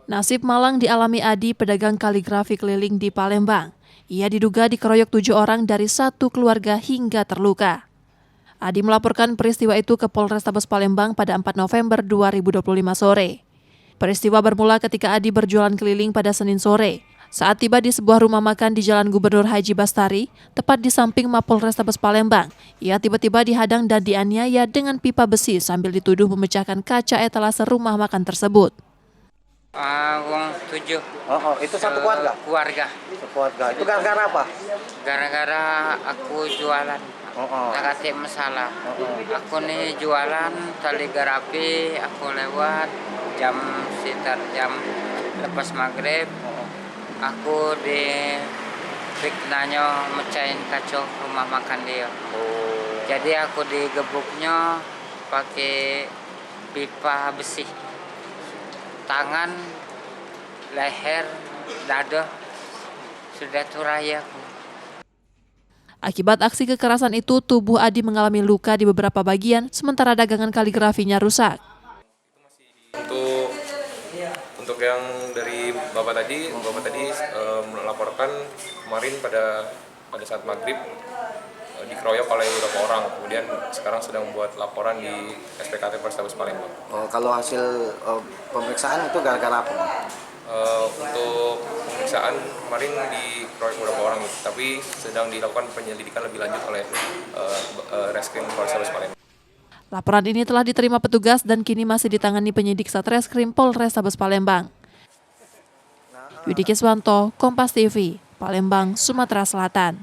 Nasib malang dialami Adi, pedagang kaligrafi keliling di Palembang. Ia diduga dikeroyok 7 orang dari satu keluarga hingga terluka. Adi melaporkan peristiwa itu ke Polrestabes Palembang pada 4 November 2025 sore. Peristiwa bermula ketika Adi berjualan keliling pada Senin sore. Saat tiba di sebuah rumah makan di Jalan Gubernur Haji Bastari, tepat di samping Mapolrestabes Palembang, ia tiba-tiba dihadang dan dianiaya dengan pipa besi sambil dituduh memecahkan kaca etalase rumah makan tersebut. Uang 7. Itu satu keluarga? Keluarga. Itu gara-gara apa? Gara-gara aku jualan. Agak masalah. Aku nih jualan kaligrafi, aku lewat sekitar jam lepas maghrib. Aku di nanya mecahin kaca rumah makan dia. Jadi aku digebuknya pakai pipa besi. Tangan, leher, dada, sudah turaya. Akibat aksi kekerasan itu, tubuh Adi mengalami luka di beberapa bagian, sementara dagangan kaligrafinya rusak. Untuk yang dari Bapak tadi melaporkan kemarin pada saat maghrib dikeroyok oleh beberapa orang, kemudian sekarang sedang membuat laporan di SPKT Polrestabes Palembang. Kalau hasil pemeriksaan itu gara-gara apa, Bang? Untuk pemeriksaan kemarin dikeroyok beberapa orang, tapi sedang dilakukan penyelidikan lebih lanjut oleh Reskrim Polrestabes Palembang. Laporan ini telah diterima petugas dan kini masih ditangani penyidik Satreskrim Polrestabes Palembang. Yudi Kiswanto, Kompas TV, Palembang, Sumatera Selatan.